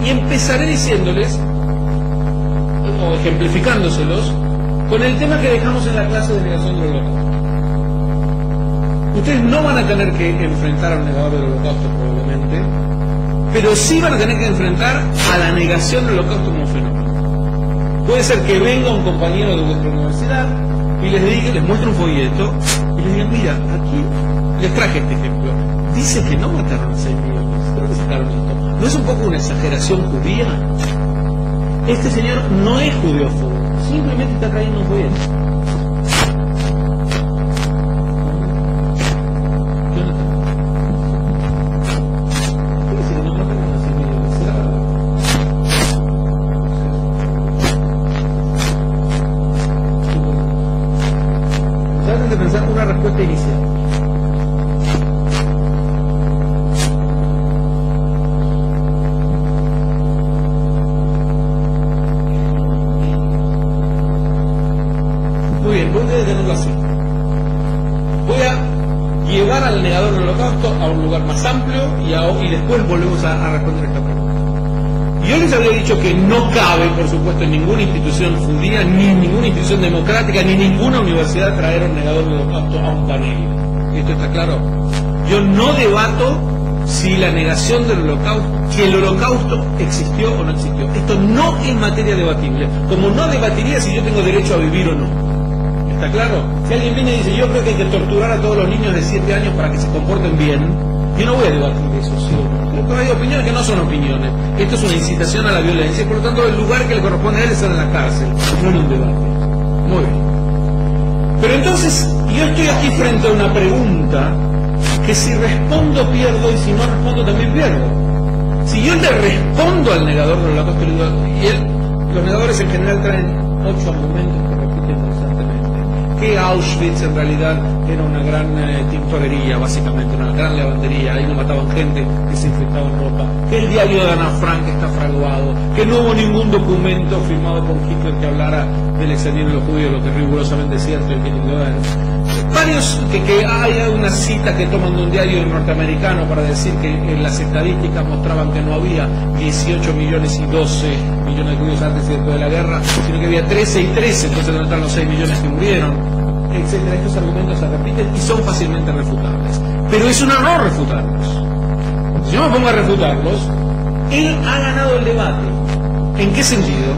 Y empezaré diciéndoles, o ejemplificándoselos, con el tema que dejamos en la clase de negación del holocausto. Ustedes no van a tener que enfrentar a un negador del holocausto probablemente, pero sí van a tener que enfrentar a la negación del holocausto como fenómeno. Puede ser que venga un compañero de vuestra universidad y les muestre un folleto y les diga, mira, aquí les traje este ejemplo. Dice que no mataron a 6 millones. ¿Pero qué sacaron esto? ¿No es un poco una exageración judía? Este señor no es judeófobo, simplemente está trayendo un folleto. Traten de pensar una respuesta inicial. Muy bien, voy a detenerlo así. Voy a llevar al negador del holocausto a un lugar más amplio y después volvemos a responder esta pregunta. Yo les había dicho que no cabe, por supuesto, en ninguna institución judía, ni en ninguna institución democrática, ni en ninguna universidad traer a un negador del holocausto a un panel. ¿Esto está claro? Yo no debato si la negación del holocausto, que el holocausto existió o no existió. Esto no es materia debatible, como no debatiría si yo tengo derecho a vivir o no. ¿Está claro? Si alguien viene y dice, yo creo que hay que torturar a todos los niños de 7 años para que se comporten bien, yo no voy a debatir eso, ¿sí o no? Creo que hay opiniones que no son opiniones. Esto es una incitación a la violencia y por lo tanto el lugar que le corresponde a él es estar en la cárcel, no en un debate. Muy bien. Pero entonces, yo estoy aquí frente a una pregunta que si respondo pierdo y si no respondo también pierdo. Si yo le respondo al negador del holocausto, y los negadores en general traen 8 argumentos que repiten constantemente. Que Auschwitz en realidad era una gran tintorería, básicamente, una gran lavandería, ahí no mataban gente, que se infectaban ropa, que el diario de Ana Frank está fraguado, que no hubo ningún documento firmado por Hitler que hablara del exterminio de los judíos, lo que es rigurosamente cierto, y que varios, que hay una cita que toman de un diario norteamericano para decir que las estadísticas mostraban que no había 18 millones y 12 millones de judíos antes y después de la guerra, sino que había 13 y 13, entonces no están los 6 millones que murieron, etcétera. Estos argumentos se repiten y son fácilmente refutables. Pero es un error refutarlos. Si yo me pongo a refutarlos, él ha ganado el debate. ¿En qué sentido?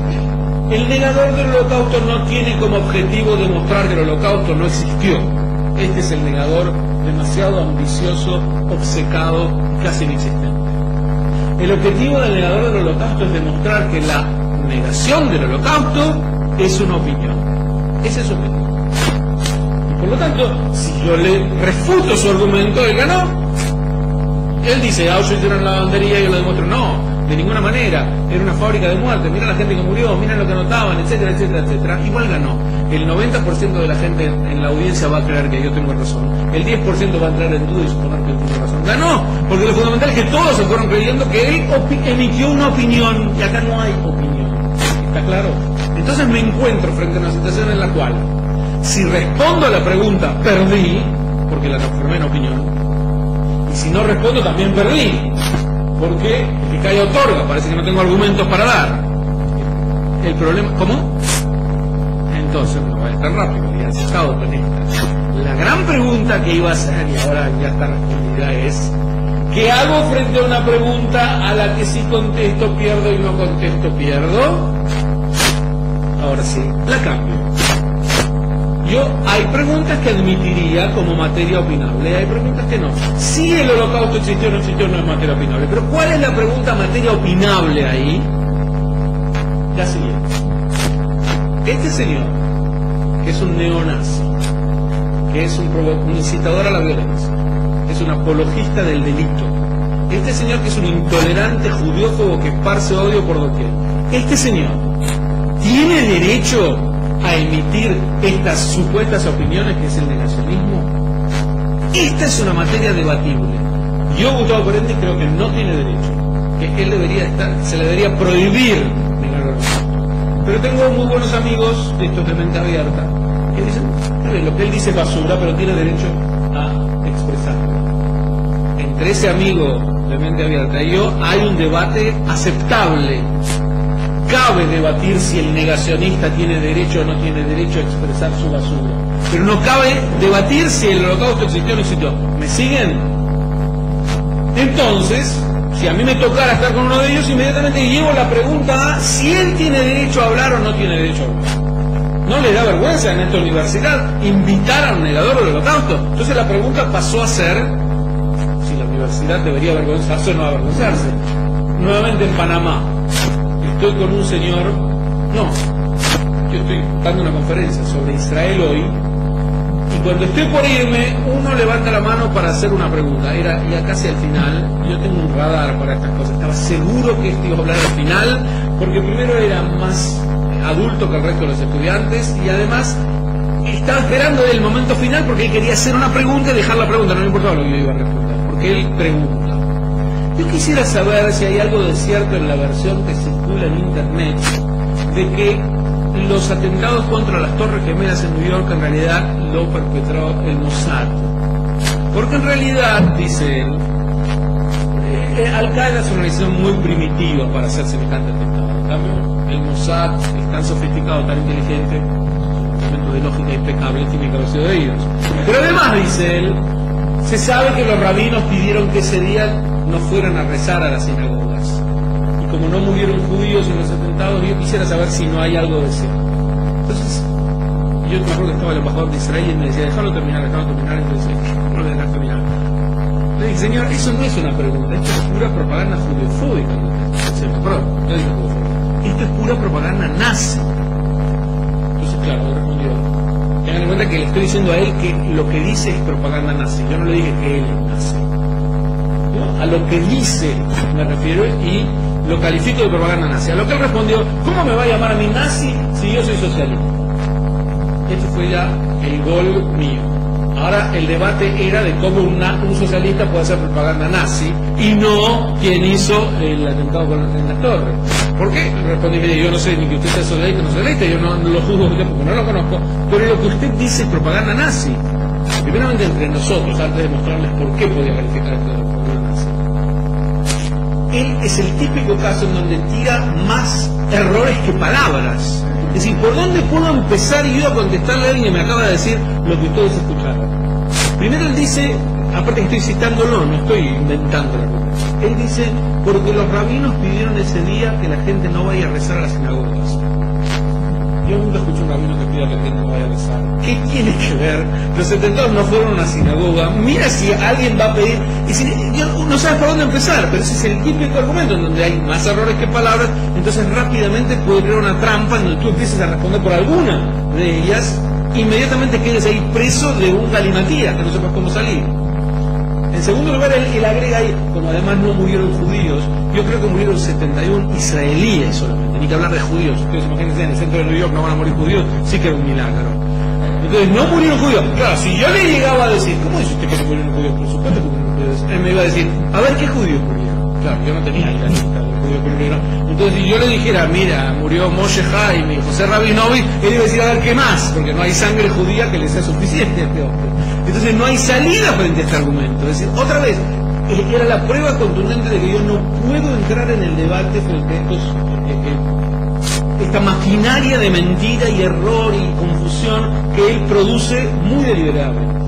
El negador del holocausto no tiene como objetivo demostrar que el holocausto no existió. Este es el negador demasiado ambicioso, obcecado y casi inexistente. El objetivo del negador del holocausto es demostrar que la negación del holocausto es una opinión. Ese es su objetivo. Y por lo tanto, si yo le refuto su argumento, él ganó. Él dice, Auschwitz era una lavandería, y yo le demuestro, no. De ninguna manera, era una fábrica de muerte, miren la gente que murió, miren lo que anotaban, etcétera, etcétera, etcétera. Igual ganó. El 90% de la gente en la audiencia va a creer que yo tengo razón. El 10% va a entrar en duda y suponer que él tiene razón. Ganó, porque lo fundamental es que todos se fueron creyendo que él emitió una opinión, y acá no hay opinión. ¿Está claro? Entonces me encuentro frente a una situación en la cual, si respondo a la pregunta, perdí, porque la transformé en opinión, y si no respondo, también perdí. Porque el que cae otorga, parece que no tengo argumentos para dar. El problema, ¿cómo? Entonces, no va a estar rápido, ya has estado con esta. La gran pregunta que iba a hacer, y ahora ya está respondida, es ¿qué hago frente a una pregunta a la que si contesto pierdo y no contesto pierdo? Ahora sí, la cambio. Hay preguntas que admitiría como materia opinable, hay preguntas que no. Si el holocausto existió o no existió, no es materia opinable. Pero ¿cuál es la pregunta materia opinable ahí? La siguiente. Este señor, que es un neonazi, que es un incitador a la violencia, que es un apologista del delito, este señor que es un intolerante judeófobo que esparce odio por doquier, este señor tiene derecho a emitir estas supuestas opiniones que es el negacionismo. Esta es una materia debatible. Yo, Gustavo Parenti, creo que no tiene derecho, que él debería se le debería prohibir negar. Pero tengo muy buenos amigos, estos de mente abierta, que dicen, lo que él dice es basura, pero tiene derecho a expresarlo. Entre ese amigo de mente abierta. Hay un debate aceptable. Cabe debatir si el negacionista tiene derecho o no tiene derecho a expresar su basura. Pero no cabe debatir si el holocausto existió o no existió. ¿Me siguen? Entonces, si a mí me tocara estar con uno de ellos, inmediatamente llevo la pregunta a si él tiene derecho a hablar o no tiene derecho a hablar. ¿No le da vergüenza en esta universidad invitar a un negador del holocausto? Entonces la pregunta pasó a ser si la universidad debería avergonzarse o no avergonzarse. Nuevamente en Panamá. Estoy con un señor, yo estoy dando una conferencia sobre Israel hoy, y cuando estoy por irme, uno levanta la mano para hacer una pregunta. Era ya casi al final. Yo tengo un radar para estas cosas. Estaba seguro que esto iba a hablar al final, porque primero era más adulto que el resto de los estudiantes, y además estaba esperando el momento final porque él quería hacer una pregunta y dejar la pregunta, no me importaba lo que yo iba a responder, porque él pregunta. Yo quisiera saber si hay algo de cierto en la versión que circula en internet de que los atentados contra las Torres Gemelas en New York en realidad lo perpetró el Mossad. Porque en realidad, dice él, Al-Qaeda es una organización muy primitiva para hacer semejante atentado. En cambio, el Mossad es tan sofisticado, tan inteligente, un momento de lógica impecable, tiene que haber sido de ellos. Pero además, dice él, se sabe que los rabinos pidieron que ese día no fueran a rezar a las sinagogas. Y como no murieron judíos en los atentados, yo quisiera saber si no hay algo de cierto. Entonces, yo me acuerdo que estaba el embajador de Israel y me decía, déjalo terminar, entonces no lo dejas terminar. Le dije, señor, eso no es una pregunta, esto es pura propaganda judeofóbica. Esto es pura propaganda nazi. Entonces, claro, él respondió, tengan en cuenta que le estoy diciendo a él que lo que dice es propaganda nazi. Yo no le dije que él es nazi. ¿No? A lo que dice me refiero y lo califico de propaganda nazi. A lo que él respondió, ¿cómo me va a llamar a mí nazi si yo soy socialista? Este fue ya el gol mío. Ahora el debate era de cómo un socialista puede hacer propaganda nazi y no quien hizo el atentado en las torres. ¿Por qué? Respondí, yo no sé ni que usted sea socialista o no socialista, yo no lo juzgo porque no lo conozco, pero lo que usted dice es propaganda nazi. Primeramente entre nosotros, antes de mostrarles por qué podía calificar esto de propaganda nazi. Él es el típico caso en donde tira más errores que palabras. Es decir, ¿por dónde puedo empezar yo a contestarle a alguien que me acaba de decir lo que ustedes escucharon? Primero él dice, aparte que estoy citándolo, no estoy inventando la cosa. Él dice, porque los rabinos pidieron ese día que la gente no vaya a rezar a las sinagogas. Yo nunca escuché a un rabino que pida que la gente no vaya a rezar. ¿Qué tiene que ver? Los atentados no fueron a una sinagoga. Mira si alguien va a pedir... Y si, no sabes por dónde empezar, pero ese es el típico argumento en donde hay más errores que palabras, entonces rápidamente puede crear una trampa en donde tú empieces a responder por alguna de ellas, inmediatamente quedes ahí preso de un galimatías, que no sepas cómo salir. En segundo lugar, él agrega ahí, como además no murieron judíos, yo creo que murieron 71 israelíes solamente, ni que hablar de judíos. Ustedes imagínense, en el centro de New York no van a morir judíos, sí que era un milagro. Entonces, no murieron judíos. Claro, si yo le llegaba a decir, ¿cómo dice usted que no murieron judíos? Por supuesto que murieron judíos. Él me iba a decir, a ver, ¿qué judíos murieron? Claro, yo no tenía ahí la lista de los judíos que murieron. Entonces, si yo le dijera, mira, murió Moshe Jaime y José Rabinovich, él iba a decir, a ver, ¿qué más? Porque no hay sangre judía que le sea suficiente a este hombre. Entonces, no hay salida frente a este argumento. Es decir, otra vez, era la prueba contundente de que yo no puedo entrar en el debate frente a esta maquinaria de mentira y error y confusión que él produce muy deliberadamente.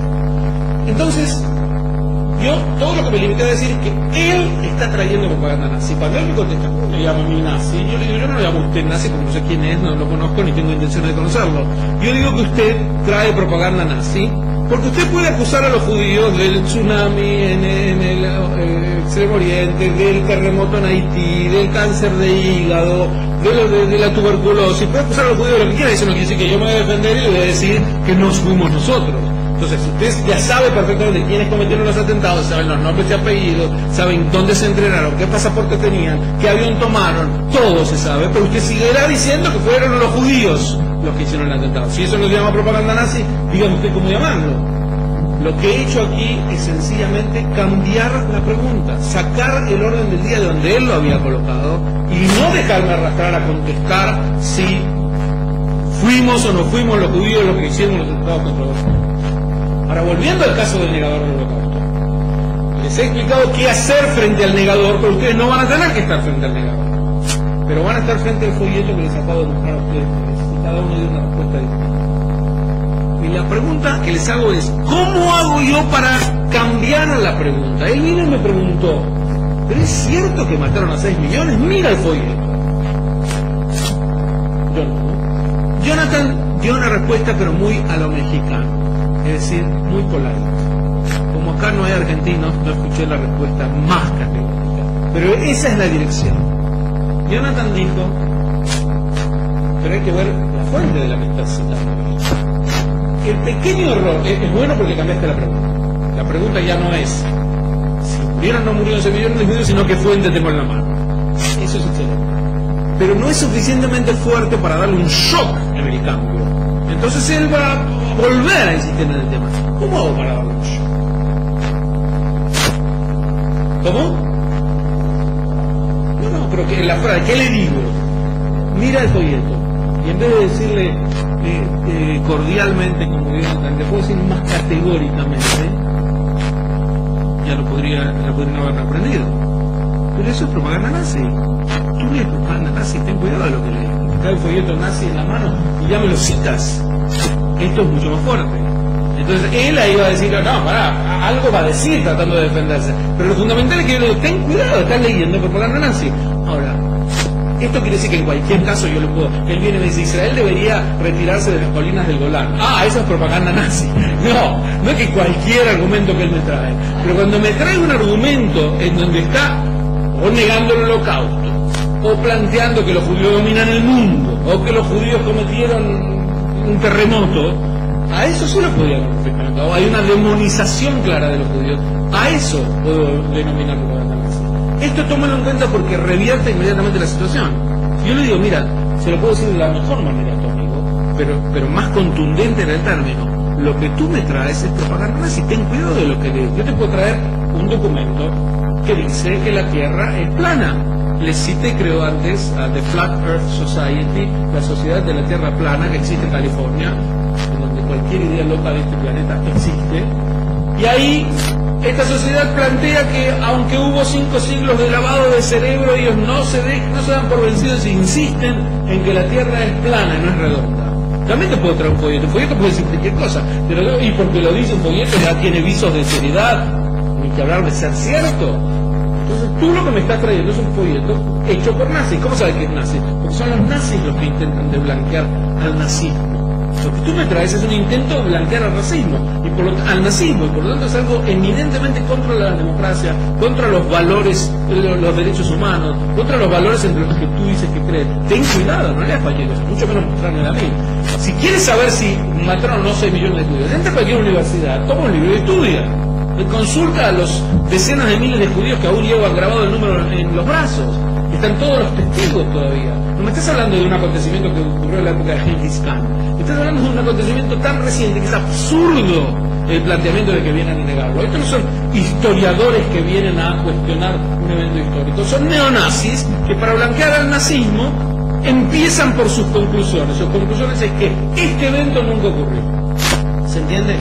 Entonces, yo todo lo que me limité a decir es que él está trayendo propaganda nazi. Cuando él me contesta, ¿cómo me llama a mí nazi? Yo le digo, yo no le llamo a usted nazi porque no sé quién es, no lo conozco ni tengo intención de conocerlo. Yo digo que usted trae propaganda nazi porque usted puede acusar a los judíos del tsunami en el Extremo Oriente, del terremoto en Haití, del cáncer de hígado, de la tuberculosis. Puede acusar a los judíos de lo que quiera. Eso no quiere decir que yo me voy a defender y le voy a decir que no fuimos nosotros. Entonces, usted ya sabe perfectamente quiénes cometieron los atentados, saben los nombres y apellidos, saben dónde se entrenaron, qué pasaporte tenían, qué avión tomaron, todo se sabe, pero usted seguirá diciendo que fueron los judíos los que hicieron el atentado. Si eso no se llama propaganda nazi, dígame usted cómo llamarlo. Lo que he hecho aquí es sencillamente cambiar la pregunta, sacar el orden del día de donde él lo había colocado y no dejarme arrastrar a contestar si fuimos o no fuimos los judíos los que hicieron los atentados contra los judíos. Ahora, volviendo al caso del negador del holocausto, Les he explicado qué hacer frente al negador, pero ustedes no van a tener que estar frente al negador. Pero van a estar frente al folleto que les acabo de mostrar a ustedes. Y cada uno dio una respuesta distinta. Y la pregunta que les hago es, ¿cómo hago yo para cambiar la pregunta? Él vino y me preguntó, ¿pero es cierto que mataron a 6 millones? Mira el folleto. Yo no. Jonathan dio una respuesta pero muy a lo mexicano, es decir, muy polite. Como acá no hay argentinos, no escuché la respuesta más categórica. Pero esa es la dirección. Jonathan dijo, pero hay que ver la fuente de la que estás citando. El pequeño error, es bueno porque cambiaste la pregunta. La pregunta ya no es si murieron o no murieron 6 millones de judíos, sino qué fuente tengo en la mano. Eso es excelente. Pero no es suficientemente fuerte para darle un shock en el cambio. Entonces él va a volver a insistir en el tema. ¿Cómo hago para darle un shock? ¿Cómo? Pero que la frase, ¿qué le digo? Mira el folleto y en vez de decirle cordialmente, como Jonathan, le puedo decir más categóricamente, ya lo podrían haber aprendido. Pero eso es propaganda nazi. Tú lees propaganda nazi, ten cuidado de lo que lees. Está el folleto nazi en la mano y ya me lo citas. Esto es mucho más fuerte. Entonces él ahí va a decir, no, pará, algo va a decir tratando de defenderse. Pero lo fundamental es que yo le digo, ten cuidado, estás leyendo propaganda nazi. Ahora, esto quiere decir que en cualquier caso yo lo puedo. Él viene y me dice, Israel debería retirarse de las colinas del Golán. Ah, esa es propaganda nazi. No es que cualquier argumento que él me trae. Pero cuando me trae un argumento en donde está o negando el holocausto, o planteando que los judíos dominan el mundo, o que los judíos cometieron un terremoto, a eso sí lo podría haber perfectamente. Hay una demonización clara de los judíos. A eso puedo denominar propaganda nazi. Esto tómalo en cuenta porque revierte inmediatamente la situación. Yo le digo, mira, se lo puedo decir de la mejor manera a tu amigo, pero más contundente en el término. Lo que tú me traes es propaganda nazi. Ten cuidado de lo que lees. Yo te puedo traer un documento que dice que la Tierra es plana. Les cité, creo antes, a The Flat Earth Society, la sociedad de la Tierra plana que existe en California, en donde cualquier idea loca de este planeta existe. Y ahí esta sociedad plantea que aunque hubo 5 siglos de lavado de cerebro, ellos no se dan por vencidos e insisten en que la Tierra es plana y no es redonda. También te puedo traer un folleto. El folleto puede decir cualquier cosa, pero y porque lo dice un folleto ya tiene visos de seriedad, ni que hablar de ser cierto. Entonces tú lo que me estás trayendo es un folleto hecho por nazis. ¿Cómo sabes que es nazi? Porque son los nazis los que intentan de blanquear al nazismo. Lo que tú me traes es un intento de blanquear al racismo y al nazismo, y por lo tanto es algo eminentemente contra la democracia, contra los valores, los derechos humanos, contra los valores entre los que tú dices que crees. Ten cuidado, no leas pañuelos, mucho menos mostrarme a mí. Si quieres saber si mataron o no 6 millones de judíos, entra a cualquier universidad, toma un libro y estudia. Consulta a los decenas de miles de judíos que aún llevan grabado el número en los brazos. Están todos los testigos todavía. No me estás hablando de un acontecimiento que ocurrió en la época de Genghis Khan. Me estás hablando de un acontecimiento tan reciente que es absurdo el planteamiento de que vienen a negarlo. Estos no son historiadores que vienen a cuestionar un evento histórico. Son neonazis que para blanquear al nazismo empiezan por sus conclusiones. Sus conclusiones es que este evento nunca ocurrió. ¿Se entiende?